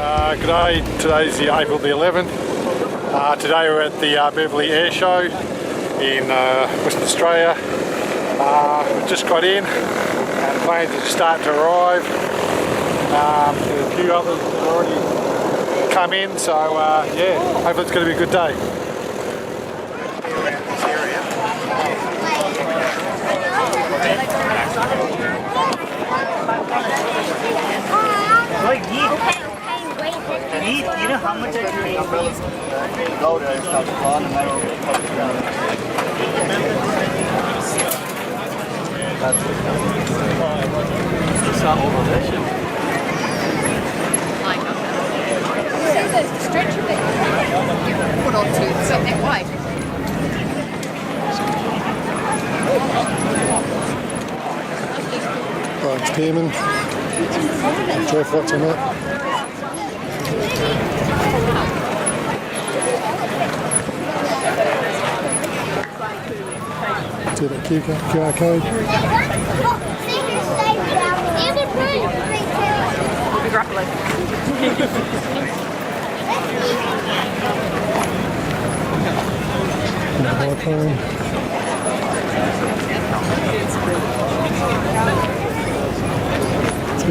G'day, today's the April the 11th. Today we're at the Beverley Air Show in Western Australia. We just got in and the planes are starting to arrive. There's a few others that have already come in, so yeah, hopefully it's going to be a good day. You know how much I pay? Go there and start flying and then we'll Stretch a bit. Put on to so that way. Right, Spearman. Enjoy flights on that. Do that QR code. We'll be grappling.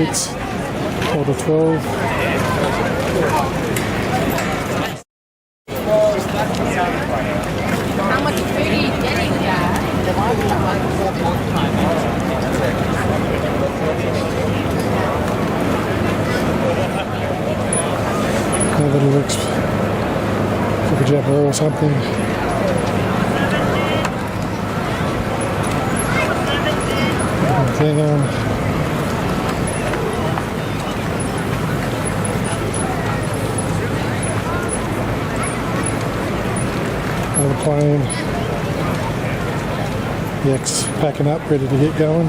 It's order 12. How much food are you getting, Dad? Nobody looks like a Jabber or something. Thing on. The plane, Yak's packing up, ready to get going.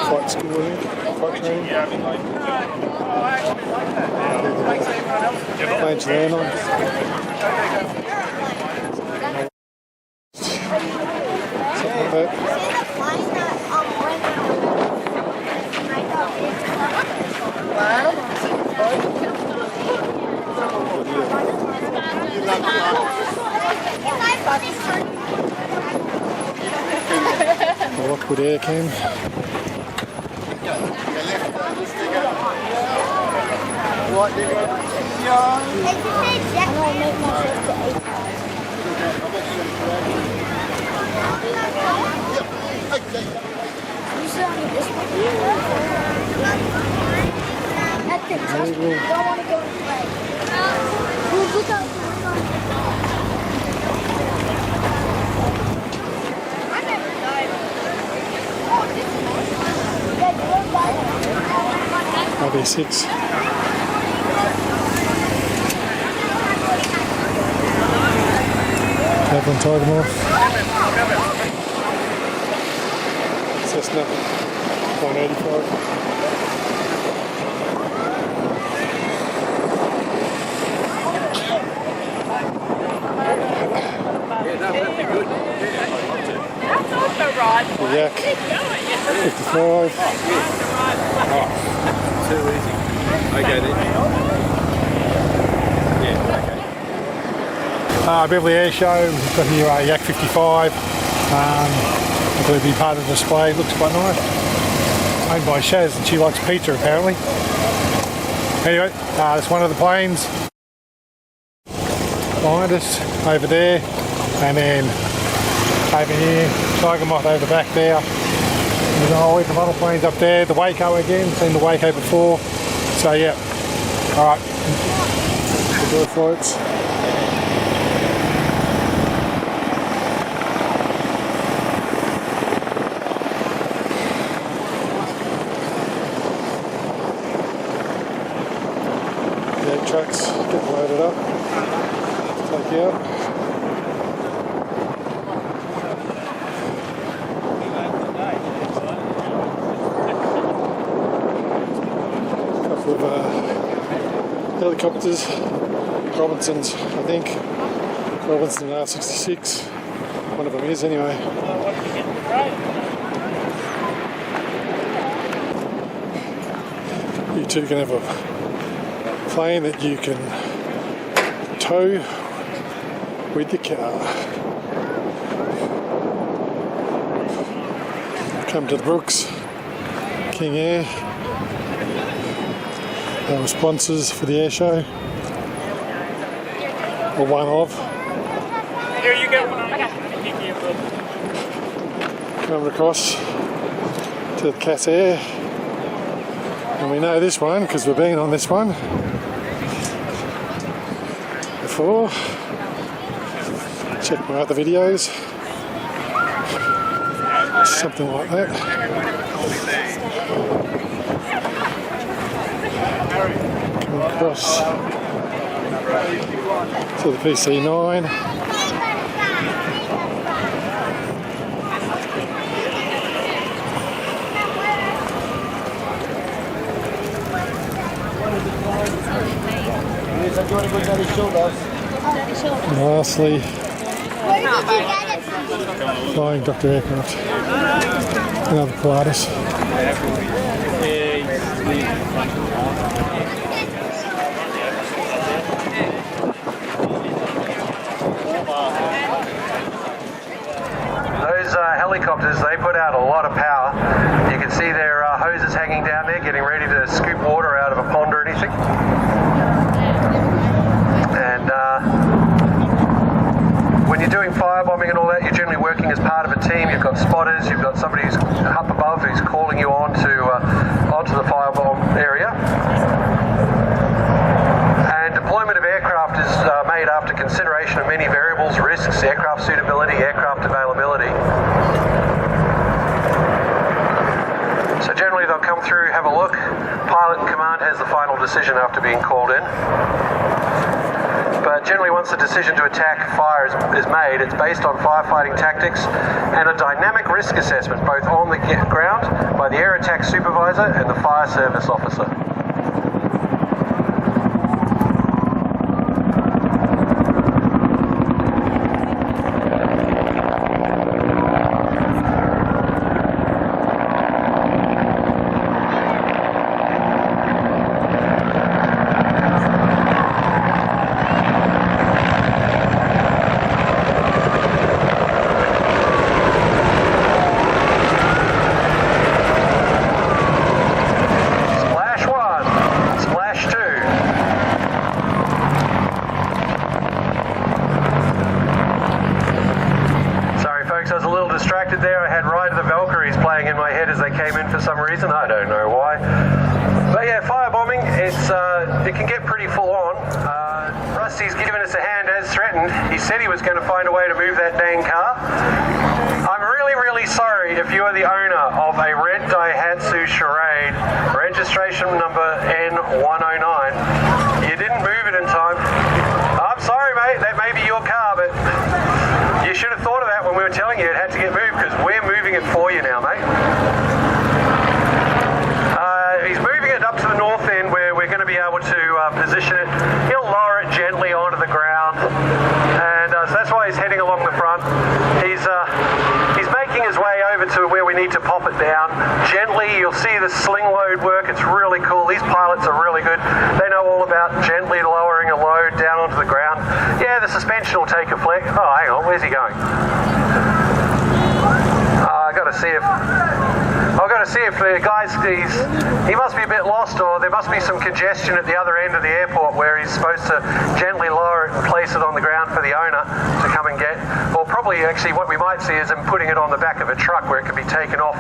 Flight school here, flight training. Planes land on. Something like that. Rockwood Air Cam. What do you got? RB6. Haven't tied them off. Cessna 185. Yeah, no, that'd be good. That's also right. The Yak 55. Too easy. Okay then. Beverley Air Show, we've got here a Yak 55. It's going to be part of the display, looks quite nice. Owned by Shaz and she likes pizza apparently. Anyway, that's one of the planes behind us over there, and then over here, Tiger Moth over the back there. There's a whole heap of other planes up there, the Waco again, seen the Waco before. So yeah, alright, enjoy flights. Trucks getting loaded up to take out. helicopters, Robinsons, I think. Robinson R66, one of them is anyway. You two can have a plane that you can tow with the car. Come to the Brooks, King Air, our sponsors for the air show, or one of. Here you go. Coming across to the Cass Air, and we know this one because we've been on this one before. Check my other videos, something like that. Coming across to the PC9. And lastly, flying Doctor Aircraft, another Pilatus. Those helicopters, they put out a lot of power. You can see their hoses hanging down there, getting ready to scoop water out of a pond or anything. And when you're doing firebombing and all that, you're generally working as part of a team. You've got spotters, you've got somebody who's up above who's calling you onto the firebomb area. And deployment of aircraft is made after consideration of many variables, risks, aircraft suitability, aircraft availability. So generally they'll come through, have a look. Pilot and command has the final decision after being called in. But generally once the decision to attack fire is made, it's based on firefighting tactics and a dynamic risk assessment both on the ground by the air attack supervisor and the fire service officer. For some reason, I don't know why. But yeah, firebombing, it can get pretty full on. Rusty's given us a hand as threatened. He said he was going to find a way to move that dang car. I'm really, really sorry if you are the owner of a red Daihatsu Charade, registration number N109. You didn't move it in time. I'm sorry, mate, that may be your car, but you should have thought of that when we were telling you it had to get moved, because we're moving it for you now, mate. He's moving it up to the north end where we're going to be able to position it. He'll lower it gently onto the ground, and so that's why he's heading along the front. He's making his way over to where we need to pop it down. Gently, you'll see the sling load work. It's really cool. These pilots are really good. They know all about gently lowering a load down onto the ground. Yeah, the suspension will take a flick. Oh, hang on, where's he going? I've got to see if the guys, he must be a bit lost, or there must be some congestion at the other end of the airport where he's supposed to gently lower it and place it on the ground for the owner to come and get. Or probably actually what we might see is him putting it on the back of a truck where it can be taken off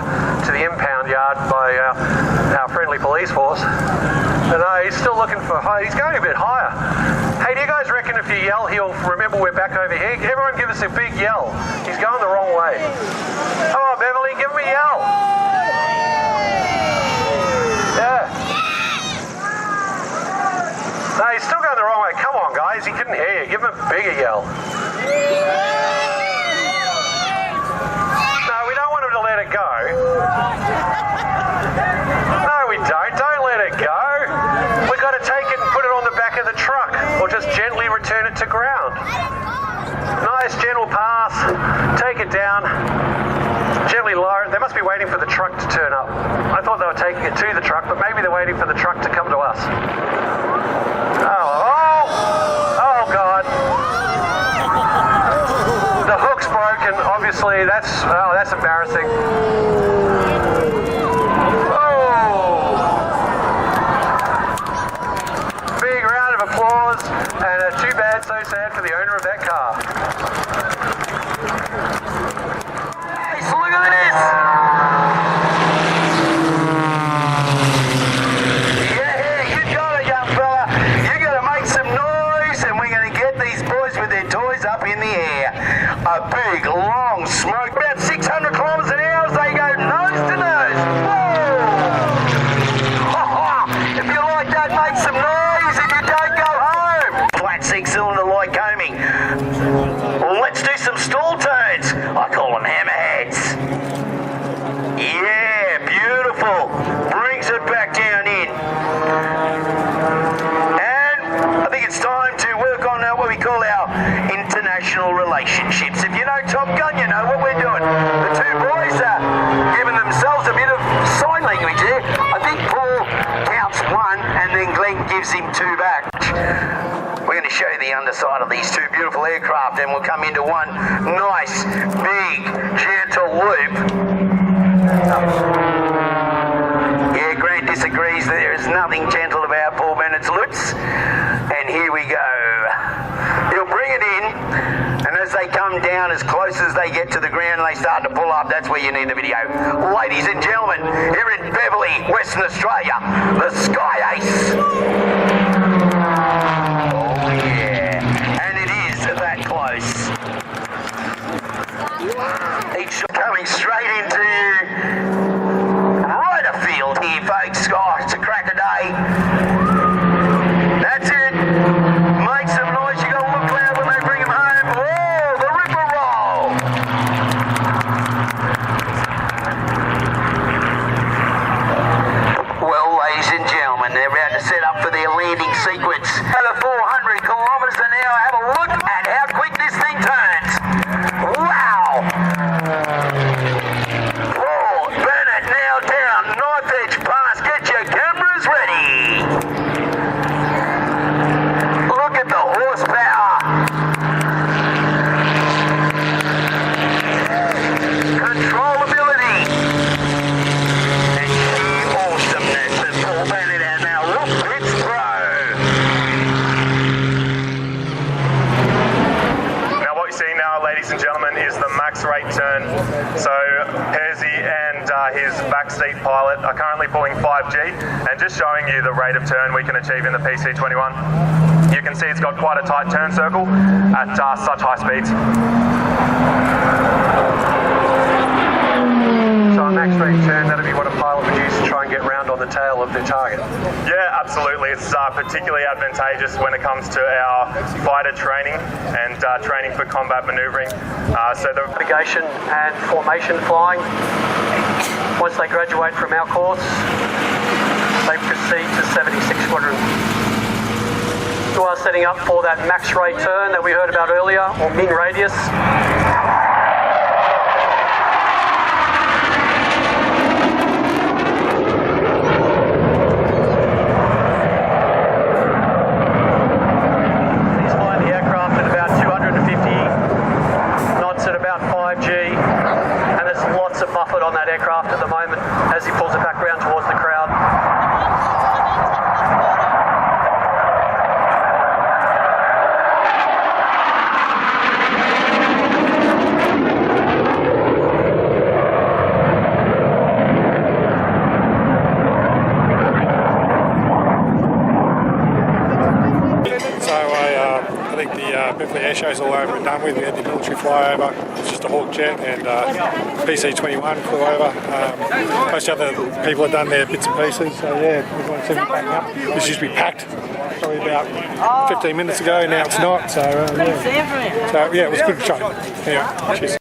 to the impound yard by our friendly police force. And he's still looking for high. He's going a bit higher. Hey, do you guys reckon if you yell he'll remember we're back over here? Everyone give us a big yell. He's going the wrong way. Come on, Beverley, give him a yell. Yeah. No, he's still going the wrong way. Come on, guys. He couldn't hear you. Give him a bigger yell. No, we don't want him to let it go. No, we don't. Don't let it go. We've got to take it and put it on the back of the or just gently return it to ground. Nice gentle pass, take it down, gently lower it. They must be waiting for the truck to turn up. I thought they were taking it to the truck, but maybe they're waiting for the truck to come to us. Oh God. The hook's broken, obviously. That's embarrassing. Big round of applause, and too bad, so sad for the owner of that car. Hey, so look at this! Yeah, you got it, young fella. You got to make some noise, and we're going to get these boys with their toys up in the air. A big, long smoke, about 600 kilometres an hour as they go nose to nose. Whoa! If you like that, make some noise. If you don't, go home. Flat six-cylinder like combing. Let's do some stall turns. I call them hammerheads. Yeah, beautiful. Brings it back down in. And I think it's time to work on what we call our international relationships. If you know Top Gun, you know what we're doing. The two boys are giving themselves a bit of sign language there. I think Paul counts one and then Glenn gives him two back. We're going to show you the underside of these two beautiful aircraft, and we'll come into one nice, big, gentle loop. Yeah, Grant disagrees. There is nothing gentle about Paul Bennett's loops. And here we go. He'll bring it in, and as they come down as close as they get to the ground and they start to pull up, that's where you need the video. Ladies and gentlemen, here in Beverley, Western Australia, the Sky Ace. Oh yeah, and it is that close. Each shot coming straight into right afield here, folks. Oh, it's a cracker day. That's it. Make some noise. You gotta look loud when they bring him home. Oh, the ripper roll. Well, ladies and gentlemen, they're about to set up for their landing sequence. Over 400 kilometres an hour. Have a look at how quick this thing turns. Wow. Paul Bennett now down. Knife edge pass. Get your cameras ready. Look at the horsepower. Controllability. And sheer awesomeness that Paul Bennett has now. Look, it's pro. Now what you're seeing now, ladies and gentlemen, is the max rate turn. So Pearcey and his backseat pilot are currently pulling 5G, and just showing you the rate of turn we can achieve in the PC-21. You can see it's got quite a tight turn circle at such high speeds. So a max rate turn, that'll be what a pilot would use to try and get round on the tail of their target. Yeah, absolutely. It's particularly advantageous when it comes to our fighter training and training for combat manoeuvring. So the Navigation and formation flying. Once they graduate from our course, they proceed to 76 Squadron. We are setting up for that max rate turn that we heard about earlier, or min radius. He's flying the aircraft at about 250 knots at about 5G, and there's lots of buffet on that aircraft at the moment as he pulls it back round towards the crowd. I think the Beverley Air Show is all over and done with. We had the military flyover, it was just a Hawk jet, and PC-21 flew over. Most other people have done their bits and pieces, so yeah, everyone's sitting packing up. This used to be packed probably about 15 minutes ago, now it's not, so yeah. So yeah, it was a good show. Anyway, cheers.